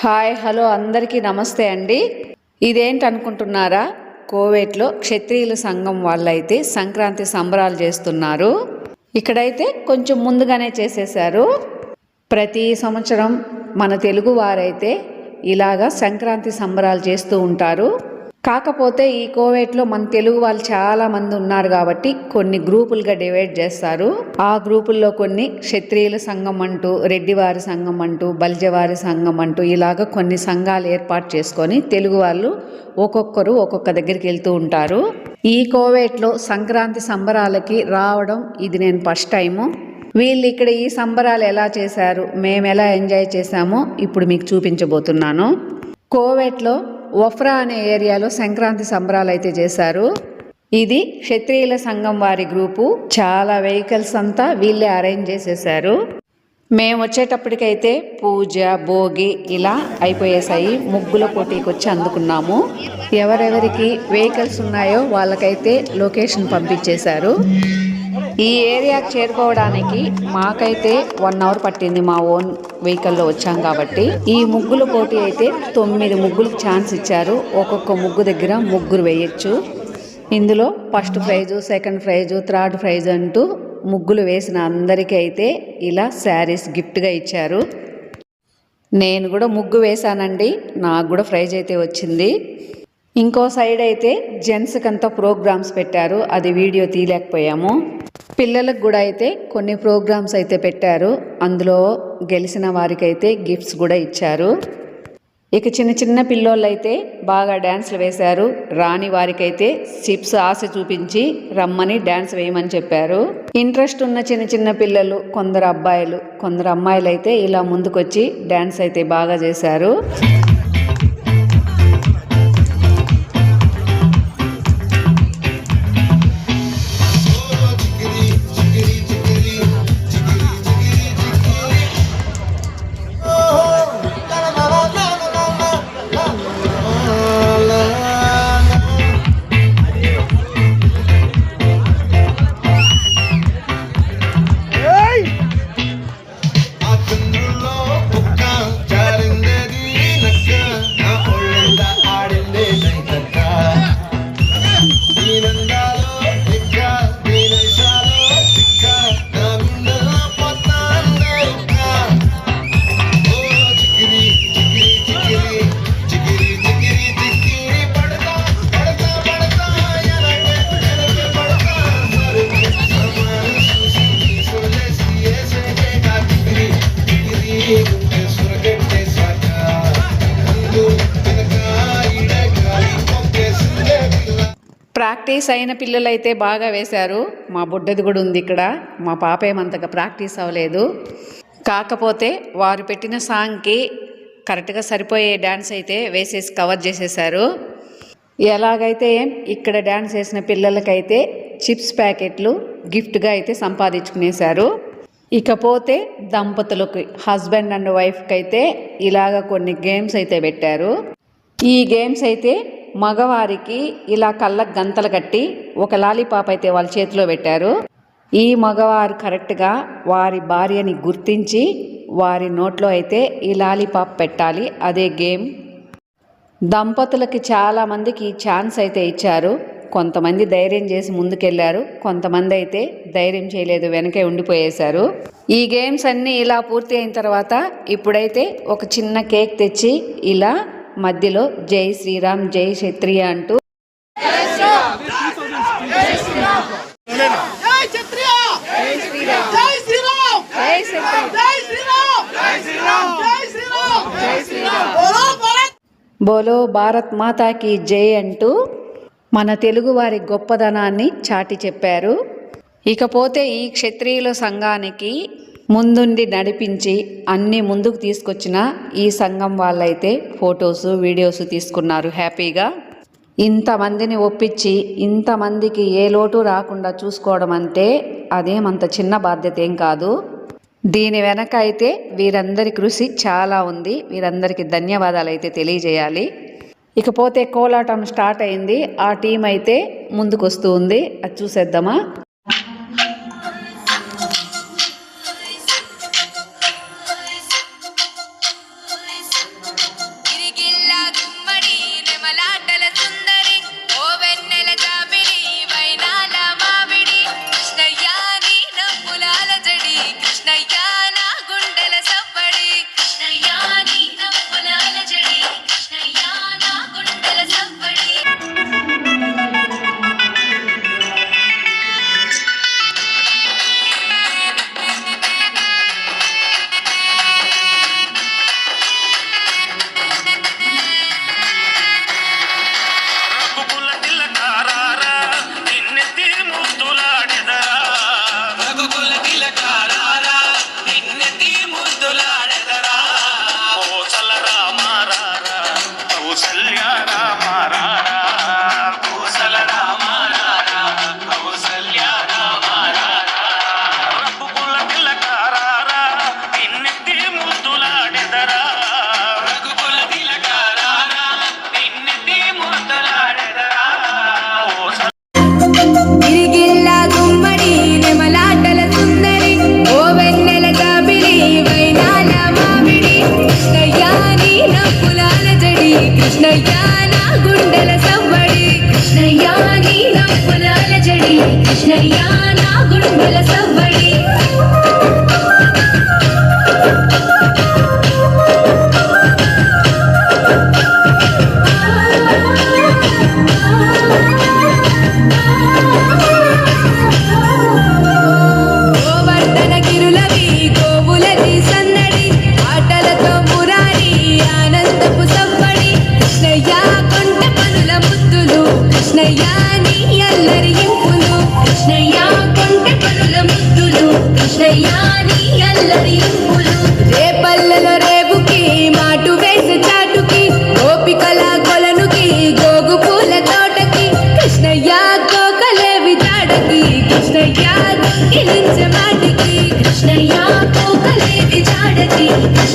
Hi hello అందరికీ నమస్తే అండి. ఇదేంటి అనుకుంటున్నారా? కోవేట్లో క్షత్రియుల సంఘం వాళ్ళైతే సంక్రాంతి సంబరాలు చేస్తున్నారు. ఇక్కడైతే కొంచెం ముందుగానే చేసేశారు. ప్రతి సంవత్సరం మన తెలుగు వారైతే ఇలాగా సంక్రాంతి సంబరాలు చేస్తూ ఉంటారు. కాకపోతే ఈ కోవేట్లో మన తెలుగు వాళ్ళు చాలా మంది ఉన్నారు కాబట్టి కొన్ని గ్రూపులుగా డివైడ్ చేస్తారు. ఆ గ్రూపుల్లో కొన్ని క్షత్రియుల సంఘం అంటూ, రెడ్డివారి సంఘం అంటూ, బలిజవారి సంఘం అంటూ ఇలాగ కొన్ని సంఘాలు ఏర్పాటు చేసుకొని తెలుగు వాళ్ళు ఒక్కొక్కరు ఒక్కొక్క దగ్గరికి వెళ్తూ ఉంటారు. ఈ కోవేట్లో సంక్రాంతి సంబరాలకి రావడం ఇది నేను ఫస్ట్ టైము. వీళ్ళు ఇక్కడ ఈ సంబరాలు ఎలా చేశారు, మేము ఎలా ఎంజాయ్ చేశామో ఇప్పుడు మీకు చూపించబోతున్నాను. కోవేట్లో వఫ్రా అనే ఏరియాలో సంక్రాంతి సంబరాలు అయితే చేశారు. ఇది క్షత్రియుల సంఘం వారి గ్రూపు. చాలా వెహికల్స్ అంతా వీళ్ళే అరేంజ్ చేసేసారు. మేము వచ్చేటప్పటికైతే పూజ, భోగి ఇలా అయిపోయేసాయి. ముగ్గుల పోటీకి వచ్చి అందుకున్నాము. ఎవరెవరికి వెహికల్స్ ఉన్నాయో వాళ్ళకైతే లొకేషన్ పంపించేశారు. ఈ ఏరియాకి చేరుకోవడానికి మాకైతే 1 అవర్ పట్టింది. మా ఓన్ వెహికల్లో వచ్చాం కాబట్టి. ఈ ముగ్గుల పోటీ అయితే 9 ముగ్గులకు ఛాన్స్ ఇచ్చారు. ఒక్కొక్క ముగ్గు దగ్గర ముగ్గురు వేయచ్చు. ఇందులో first prize, second price, third prize అంటూ ముగ్గులు వేసిన అందరికీ అయితే ఇలా శారీస్ గిఫ్ట్గా ఇచ్చారు. నేను కూడా ముగ్గు వేశానండి. నాకు కూడా ప్రైజ్ అయితే వచ్చింది. ఇంకో సైడ్ అయితే జెంట్స్కి అంతా ప్రోగ్రామ్స్ పెట్టారు. అది వీడియో తీయలేకపోయాము. పిల్లలకు కూడా అయితే కొన్ని ప్రోగ్రామ్స్ అయితే పెట్టారు. అందులో గెలిచిన వారికైతే గిఫ్ట్స్ కూడా ఇచ్చారు. ఇక చిన్న చిన్న పిల్లోళ్ళు అయితే బాగా డ్యాన్స్లు వేశారు. రాని వారికైతే చిప్స్ ఆశ చూపించి రమ్మని డ్యాన్స్ వేయమని చెప్పారు. ఇంట్రెస్ట్ ఉన్న చిన్న చిన్న పిల్లలు, కొందరు అబ్బాయిలు, కొందరు అమ్మాయిలు అయితే ఇలా ముందుకొచ్చి డ్యాన్స్ అయితే బాగా చేశారు. ప్రాక్టీస్ అయిన పిల్లలైతే బాగా వేశారు. మా బుడ్డది కూడా ఉంది ఇక్కడ. మా పాప ఏమంతగా ప్రాక్టీస్ అవ్వలేదు. కాకపోతే వారు పెట్టిన సాంగ్కి కరెక్ట్గా సరిపోయే డ్యాన్స్ అయితే వేసేసి కవర్ చేసేసారు. ఎలాగైతే ఇక్కడ డ్యాన్స్ వేసిన పిల్లలకైతే చిప్స్ ప్యాకెట్లు గిఫ్ట్గా అయితే సంపాదించుకునేశారు. ఇకపోతే దంపతులకు, హస్బెండ్ అండ్ వైఫ్కి అయితే ఇలాగ కొన్ని గేమ్స్ అయితే పెట్టారు. ఈ గేమ్స్ అయితే మగవారికి ఇలా కళ్ళకు గంతలు కట్టి ఒక లాలీపాప్ అయితే వాళ్ళ చేతిలో పెట్టారు. ఈ మగవారు కరెక్ట్గా వారి భార్యని గుర్తించి వారి నోట్లో అయితే ఈ లాలీపాప్ పెట్టాలి. అదే గేమ్. దంపతులకి చాలామందికి ఛాన్స్ అయితే ఇచ్చారు. కొంతమంది ధైర్యం చేసి ముందుకెళ్లారు, కొంతమంది అయితే ధైర్యం చేయలేదు, వెనకే ఉండిపోయేశారు. ఈ గేమ్స్ అన్నీ ఇలా పూర్తి అయిన తర్వాత ఇప్పుడైతే ఒక చిన్న కేక్ తెచ్చి ఇలా మధ్యలో జై శ్రీరామ్, జై క్షత్రియ అంటూ బోలో భారత్ మాతాకి జై అంటూ మన తెలుగు వారి గొప్పదనాన్ని చాటి చెప్పారు. ఇకపోతే ఈ క్షత్రియుల సంఘానికి ముందుండి నడిపించి అన్నీ ముందుకు తీసుకొచ్చిన ఈ సంఘం వాళ్ళైతే ఫొటోస్, వీడియోస్ తీసుకున్నారు హ్యాపీగా. ఇంతమందిని ఒప్పించి ఇంతమందికి ఏ లోటు రాకుండా చూసుకోవడం అంటే అదేమంత చిన్న బాధ్యత ఏం కాదు. దీని వెనక అయితే వీరందరి కృషి చాలా ఉంది. వీరందరికీ ధన్యవాదాలు అయితే తెలియజేయాలి. ఇకపోతే కోలాటం స్టార్ట్ అయింది. ఆ టీం అయితే ముందుకు వస్తూ ఉంది. అది చూసేద్దామా.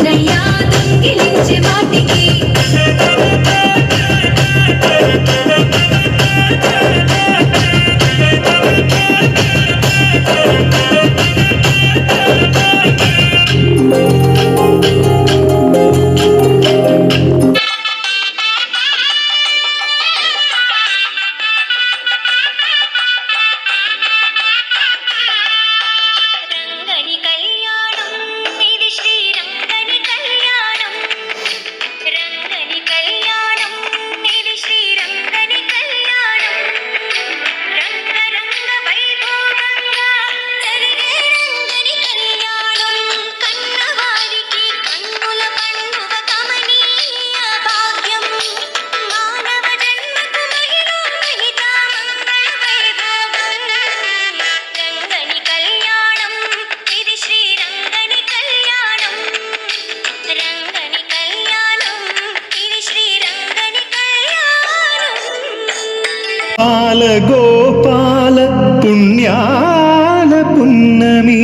కృష్ణయ్య దొంగిలించే వాటికి బాల గోపాల పుణ్యాల పున్నమి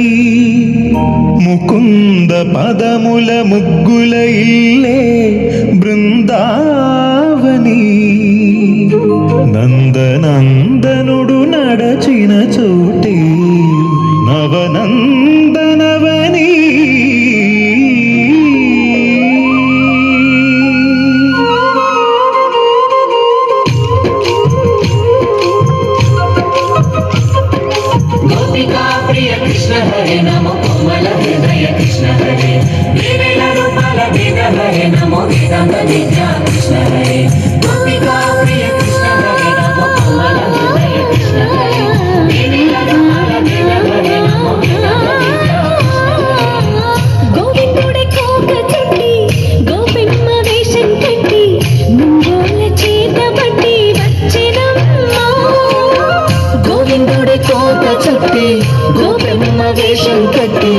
ముకుంద పదముల ముగ్గుల ఇల్లే బృందావని నందనందనుడు నడచిన చోటే నవనందనవని कृष्ण हरे नमो कोमल हृदय कृष्ण हरे विविध रूपाल वेद हरे नमो वेदांत विद्या कृष्ण हरे गोपिका प्रिय कृष्ण हरे नमो कोमल हृदय कृष्ण हरे विविध रूपाल वेद हरे नमो वेदांत विद्या గోవిందుడి కోక చుట్టి గోపెమ్మ వేషం కట్టి ముంగోల చేత బట్టి వచ్చినమ్మా గోవిందుడి కోక చుట్టి గోపెమ్మ వేషం కట్టి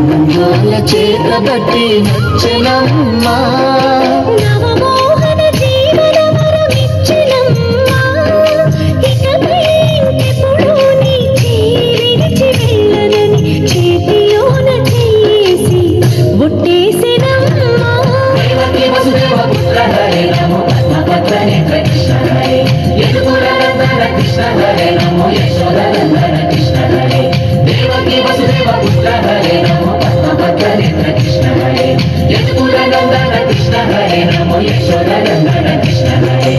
ముంగోల చేత బట్టి వచ్చినమ్మా నవమోహన జీవన వరమిచ్చినమ్మా ఇకపై ఇంకెప్పుడు నీ చేయి విడిచి వెళ్ళనని చేతిలోన చేసి ఒట్టేసినమ్మా దేవకీ వసుదేవ పుత్ర హరే నమో పద్మపత్ర నేత్ర కృష్ణ హరే యదుకుల నందన కృష్ణ హరే నమో యశోద నందన కృష్ణ హరే దేవకీ వసుదేవ పుత్ర హరే నమో పద్మపత్ర నేత్ర కృష్ణ హరే యదుకుల నందన కృష్ణ హరే నమో యశోద నందన కృష్ణ హరే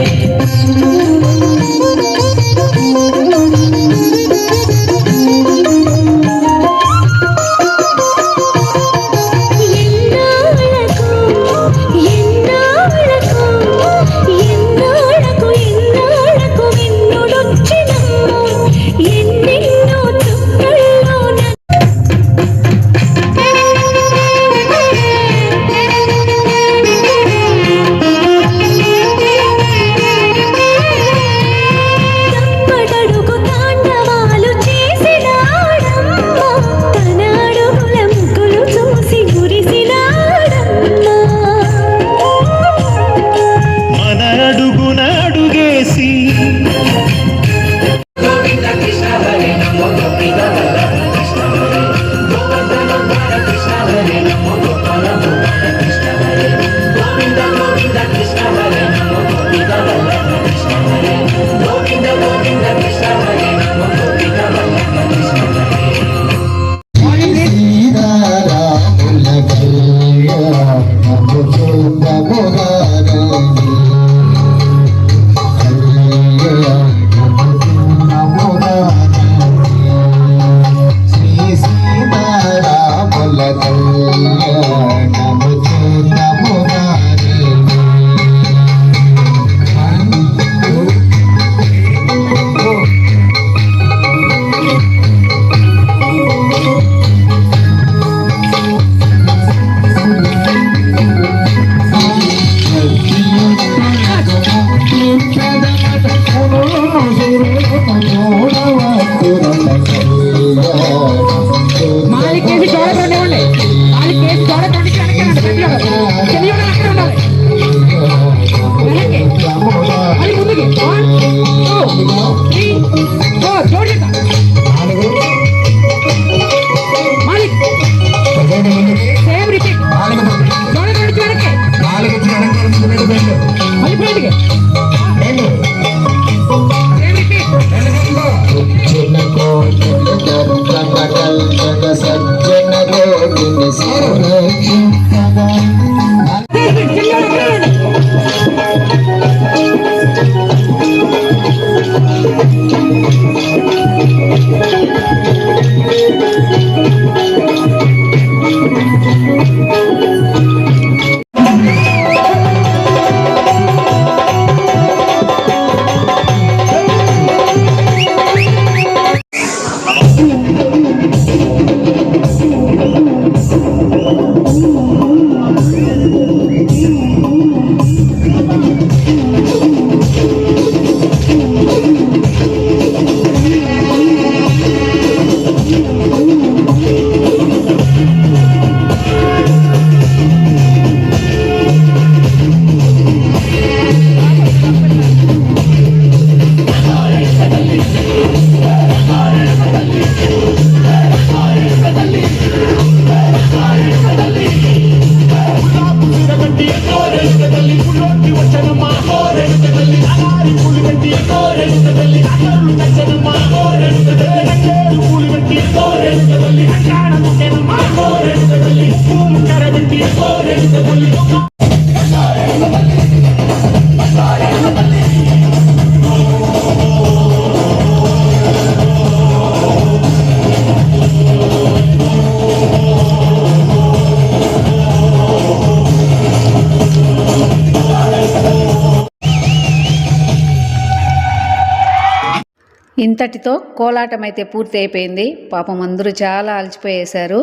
ఇంతటితో కోలాటం అయితే పూర్తి అయిపోయింది. పాపం అందరూ చాలా అలసిపోయేశారు.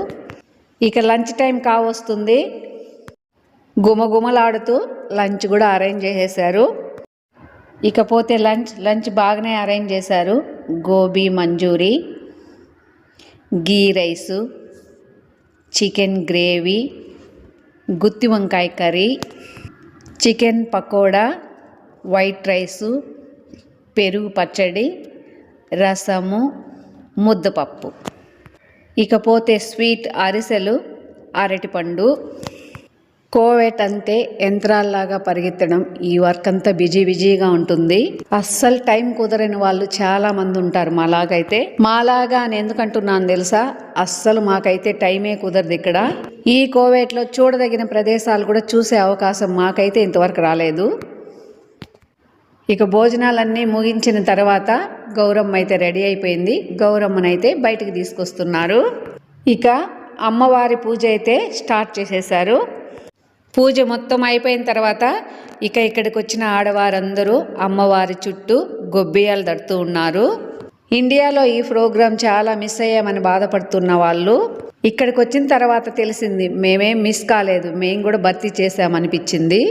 ఇక లంచ్ టైం కావస్తుంది. గుమగుమలాడుతూ లంచ్ కూడా అరేంజ్ చేసేశారు. ఇకపోతే లంచ్ బాగానే అరేంజ్ చేశారు. గోబీ మంచూరి, గీ రైసు, చికెన్ గ్రేవీ, గుత్తి వంకాయ curry, chicken pakoda, white rice, పెరుగు పచ్చడి, రసము, ముద్దపప్పు. ఇకపోతే స్వీట్ అరిసెలు, అరటిపండు. కోవేట్ అంతే యంత్రాల్లాగా పరిగెత్తడం. ఈ వర్క్ అంతా బిజీగా ఉంటుంది. అస్సలు టైం కుదరని వాళ్ళు చాలా మంది ఉంటారు. మాలాగా అని ఎందుకంటున్నాను తెలుసా, అస్సలు మాకైతే టైమే కుదరదు. ఇక్కడ ఈ కోవేట్లో చూడదగిన ప్రదేశాలు కూడా చూసే అవకాశం మాకైతే ఇంతవరకు రాలేదు. ఇక భోజనాలన్నీ ముగించిన తర్వాత గౌరమ్మ అయితే రెడీ అయిపోయింది. గౌరమ్మనైతే బయటకు తీసుకొస్తున్నారు. ఇక అమ్మవారి పూజ అయితే స్టార్ట్ చేసేశారు. పూజ మొత్తం అయిపోయిన తర్వాత ఇక్కడికి వచ్చిన ఆడవారందరూ అమ్మవారి చుట్టూ గొబ్బియాలు తడుతూ ఉన్నారు. ఇండియాలో ఈ ప్రోగ్రాం చాలా మిస్ అయ్యామని బాధపడుతున్న వాళ్ళు ఇక్కడికి వచ్చిన తర్వాత తెలిసింది మేమేం మిస్ కాలేదు, మేము కూడా భర్తీ చేసామనిపించింది.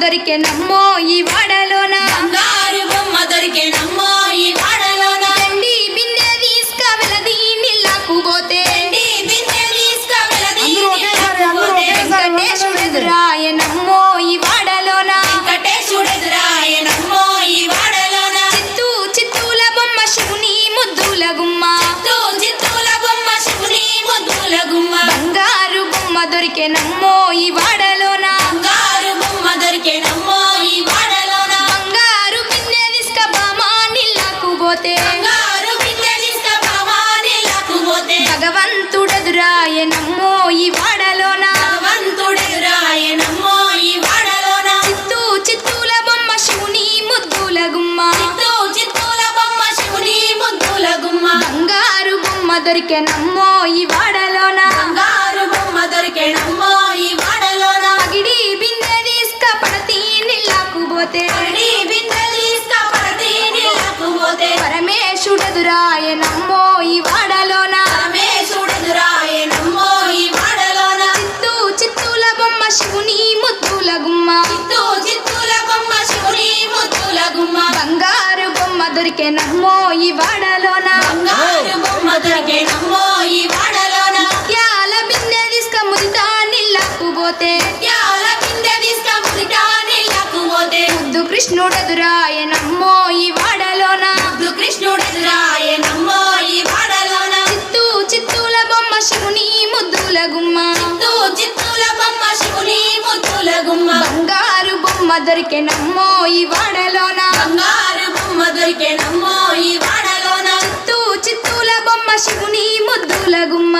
దొరికెనమ్మో ఈ వాడలోన, బంగారు బొమ్మ దొరికెనమ్మో ఈ వాడలోన. ఎండి బిందె తీసుకవెలది నీళ్ళకు పోతే, ఎండి బిందె తీసుకవెలది నీళ్ళకు పోతే, వెంకటేశ్వరుడు ఎదురాయనమ్మో దొరికెనమ్మో ఈ వాడలోన బంగారు బొమ్మ దొరికెనమ్మో ఈ వాడలోన పగిడి బిందె తీసుక పడతీ నీళ్ళకు పోతే పడి బిందె తీసుకపోతే నీళ్ళకు పోతే పరమేశుడెదురాయనమ్మో ఈ వాడలోన పరమేశుడెదురాయెనమ్మో ఈ వాడలోన చిత్తూల బొమ్మ శివుని ముద్దుల గుమ్మ చిత్తూల బొమ్మ శివుని ముద్దుల గుమ్మ బంగారు బొమ్మ దొరికెనమ్మో ఈ వాడలోన బంగారు బొమ్మ దొరికెనమ్మో ఈ వాడలోన ముత్యాల బిందె తీసుక ముదితా నీళ్ళకు పోతే ముత్యాల బిందె తీసుకపోతే నీళ్ళకు పోతే ముద్దు కృష్ణుడెదురాయనమ్మో ఈ వాడలోన ముద్దు కృష్ణుడెదురాయెనమ్మో ఈ వాడలోన చిత్తూల బొమ్మ శివుని ముద్దుల గుమ్మ చిత్తూల బొమ్మ శివుని ముద్దుల గుమ్మ బంగారు బొమ్మ దొరికెనమ్మో ఈ వాడలోన బంగారు బొమ్మ దొరికెనమ్మో ఈ వాడలోన చిత్తూల బొమ్మ శివుని ముద్దుల గుమ్మ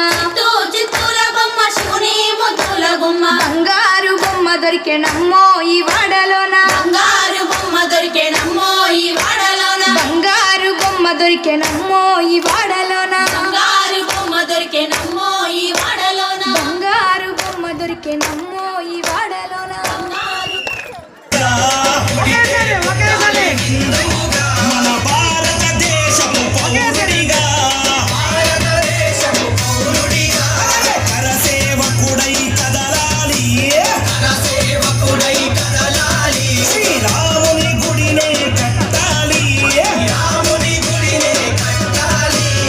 చిత్తూల బొమ్మ శివుని ముద్దుల గుమ్మ బంగారు బొమ్మ దొరికెనమ్మో ఈ వాడలోన బంగారు బొమ్మ దొరికెనమ్మో ఈ వాడలోన బంగారు బొమ్మ దొరికెనమ్మో ఈ వాడలోన బంగారు బొమ్మ దొరికెనమ్మో ఈ వాడలోన బంగారు బొమ్మ దొరికెనమ్మో ఈ వాడలోన మన భారతదేశపు పౌరుడిగా కరసేవకుడై కదలాలి శ్రీరాముని గుడినే కట్టాలి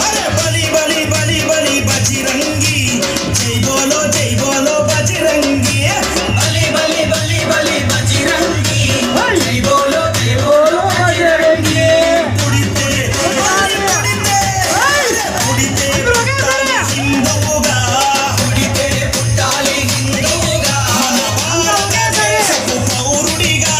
అరే బలి బలి బలి బలి బజరంగి జై బోలో బజరంగి పుడితే పుట్టాలి హిందువుగా మన భారతదేశపు పౌరుడిగా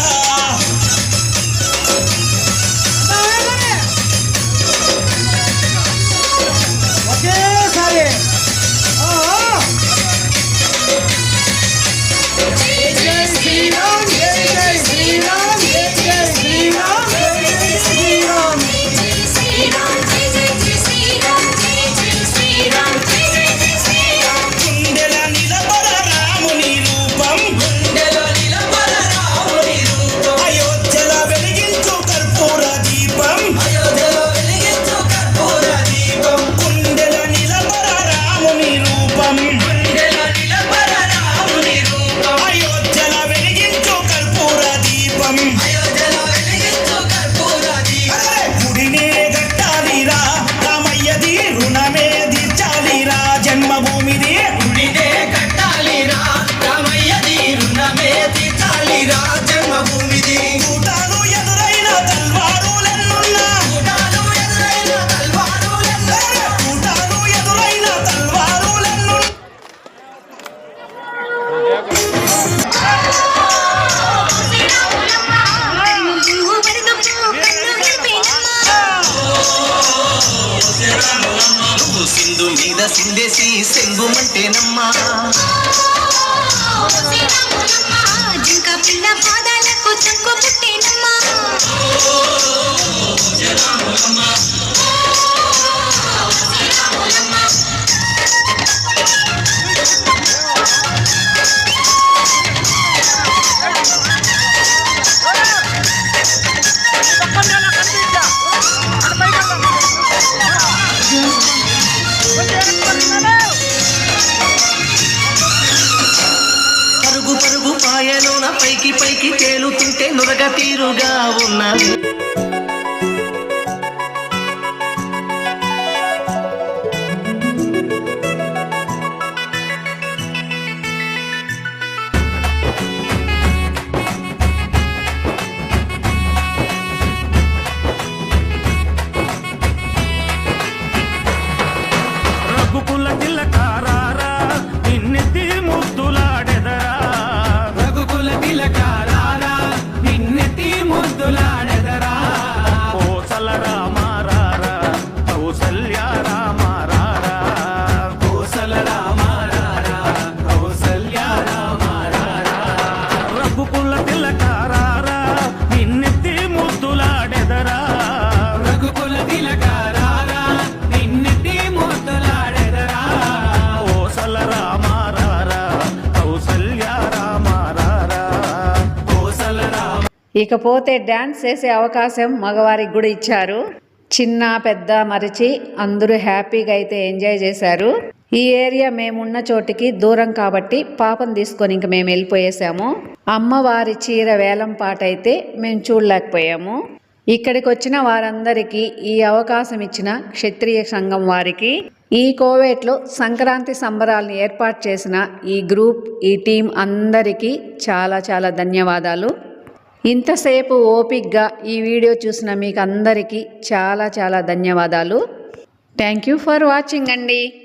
గుండెల నిలబడ రాముని రూపం అయోధ్యల వెలిగించు కర్పూర దీపం గుండెల నిలబడ రాముని రూపం అయోధ్యల వెలిగించు కర్పూర దీపం అరే గుడినే గట్టాలిరా రామయ్యది రుణమే తీర్చాలిరా జన్మభూమిది కూటాలు ఎదురైన తల్వారులెన్నున్నా కూటాలు ఎదురైన తల్వారులెన్నున్నా సింధు మీద సిందేసి సెంగుమంటేనమ్మా జింక పిల్ల పాదాలకు చంకు పుట్టేనమ్మా పరుగు పరుగు పాయలోన పైకి పైకి తేలుతుంటే నురగ తీరుగా ఉన్నది రఘుకుల తిలకారారా నిన్నెత్తి ముద్దులాడెదరా రఘుకుల తిలకారారా నిన్నెత్తి ముద్దులాడెదరా ఇకపోతే డ్యాన్స్ చేసే అవకాశం మగవారికి కూడా ఇచ్చారు. చిన్న పెద్ద మరిచి అందరూ హ్యాపీగా అయితే ఎంజాయ్ చేశారు. ఈ ఏరియా మేమున్న చోటికి దూరం కాబట్టి పాపను తీసుకొని ఇంక మేము వెళ్ళిపోయేసాము. అమ్మవారి చీర వేలం పాట అయితే మేము చూడలేకపోయాము. ఇక్కడికి వచ్చిన వారందరికీ ఈ అవకాశం ఇచ్చిన క్షత్రియ సంఘం వారికి, ఈ కోవేట్లో సంక్రాంతి సంబరాలను ఏర్పాటు చేసిన ఈ గ్రూప్, ఈ టీం అందరికీ చాలా చాలా ధన్యవాదాలు. ఇంతసేపు ఓపిక్గా ఈ వీడియో చూసిన మీకు అందరికీ చాలా చాలా ధన్యవాదాలు. థ్యాంక్ యూ ఫర్ వాచింగ్ అండి.